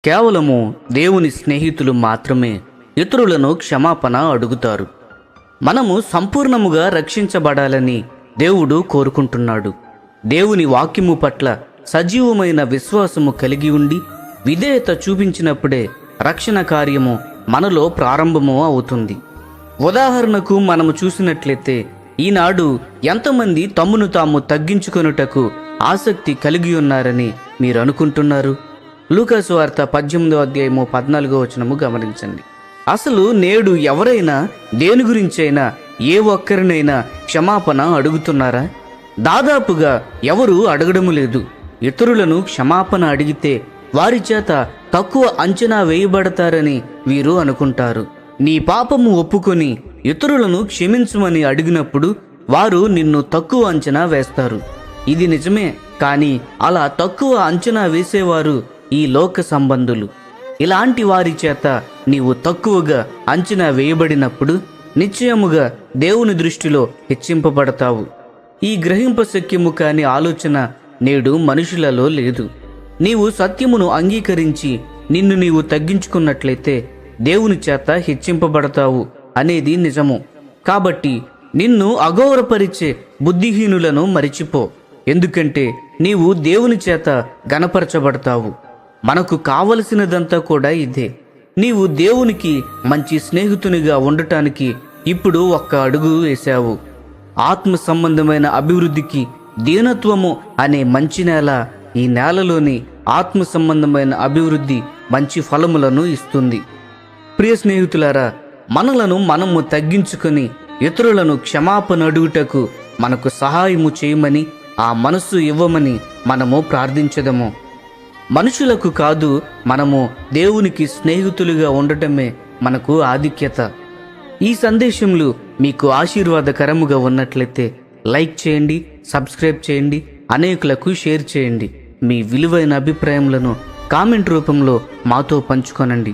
కేవలము దేవుని స్నేహితులు మాత్రమే ఇతరులను క్షమాపణ అడుగుతారు. మనము సంపూర్ణముగా రక్షించబడాలని దేవుడు కోరుకుంటున్నాడు. దేవుని వాక్యము పట్ల సజీవమైన విశ్వాసము కలిగి ఉండి విధేయత చూపించినప్పుడే రక్షణ కార్యము మనలో ప్రారంభము అవుతుంది. ఉదాహరణకు మనము చూసినట్లయితే ఈనాడు ఎంతమంది తమ్మును తాము తగ్గించుకొనుటకు ఆసక్తి కలిగి ఉన్నారని మీరు అనుకుంటున్నారు? లూకాసు వార్త 18వ అధ్యాయము 14వ వచనము గమనించండి. అసలు నేడు ఎవరైనా దేని గురించైనా ఏ ఒక్కరినైనా క్షమాపణ అడుగుతున్నారా? దాదాపుగా ఎవరు అడగడము లేదు. ఇతరులను క్షమాపణ అడిగితే వారి చేత తక్కువ అంచనా వేయబడతారని వీరు అనుకుంటారు. నీ పాపము ఒప్పుకొని ఇతరులను క్షమించమని అడిగినప్పుడు వారు నిన్ను తక్కువ అంచనా వేస్తారు. ఇది నిజమే, కానీ అలా తక్కువ అంచనా వేసేవారు ఈ లోక సంబంధులు. ఇలాంటి వారి చేత నీవు తక్కువగా అంచనా వేయబడినప్పుడు నిశ్చయముగా దేవుని దృష్టిలో హెచ్చింపబడతావు. ఈ గ్రహింపశక్యము కాని ఆలోచన నేడు మనుషులలో లేదు. నీవు సత్యమును అంగీకరించి నిన్ను నీవు తగ్గించుకున్నట్లయితే దేవుని చేత హెచ్చింపబడతావు అనేది నిజము. కాబట్టి నిన్ను అగౌరవపరిచే బుద్ధిహీనులను మరిచిపో, ఎందుకంటే నీవు దేవుని చేత గణపరచబడతావు. మనకు కావలసినదంతా కూడా ఇదే. నీవు దేవునికి మంచి స్నేహితునిగా ఉండటానికి ఇప్పుడు ఒక్క అడుగు వేశావు. ఆత్మ సంబంధమైన అభివృద్ధికి దీనత్వము అనే మంచి నేల, ఈ నేలలోని ఆత్మ సంబంధమైన అభివృద్ధి మంచి ఫలములను ఇస్తుంది. ప్రియ స్నేహితులారా, మనలను మనము తగ్గించుకొని ఇతరులను క్షమాపణ అడుగుటకు మనకు సహాయము చేయమని, ఆ మనస్సు ఇవ్వమని మనము ప్రార్థించదము. మనుషులకు కాదు, మనము దేవునికి స్నేహితులుగా ఉండటమే మనకు ఆధిక్యత. ఈ సందేశములు మీకు ఆశీర్వాదకరముగా ఉన్నట్లయితే లైక్ చేయండి, సబ్స్క్రైబ్ చేయండి, అనేకులకు షేర్ చేయండి. మీ విలువైన అభిప్రాయములను కామెంట్ రూపంలో మాతో పంచుకొనండి.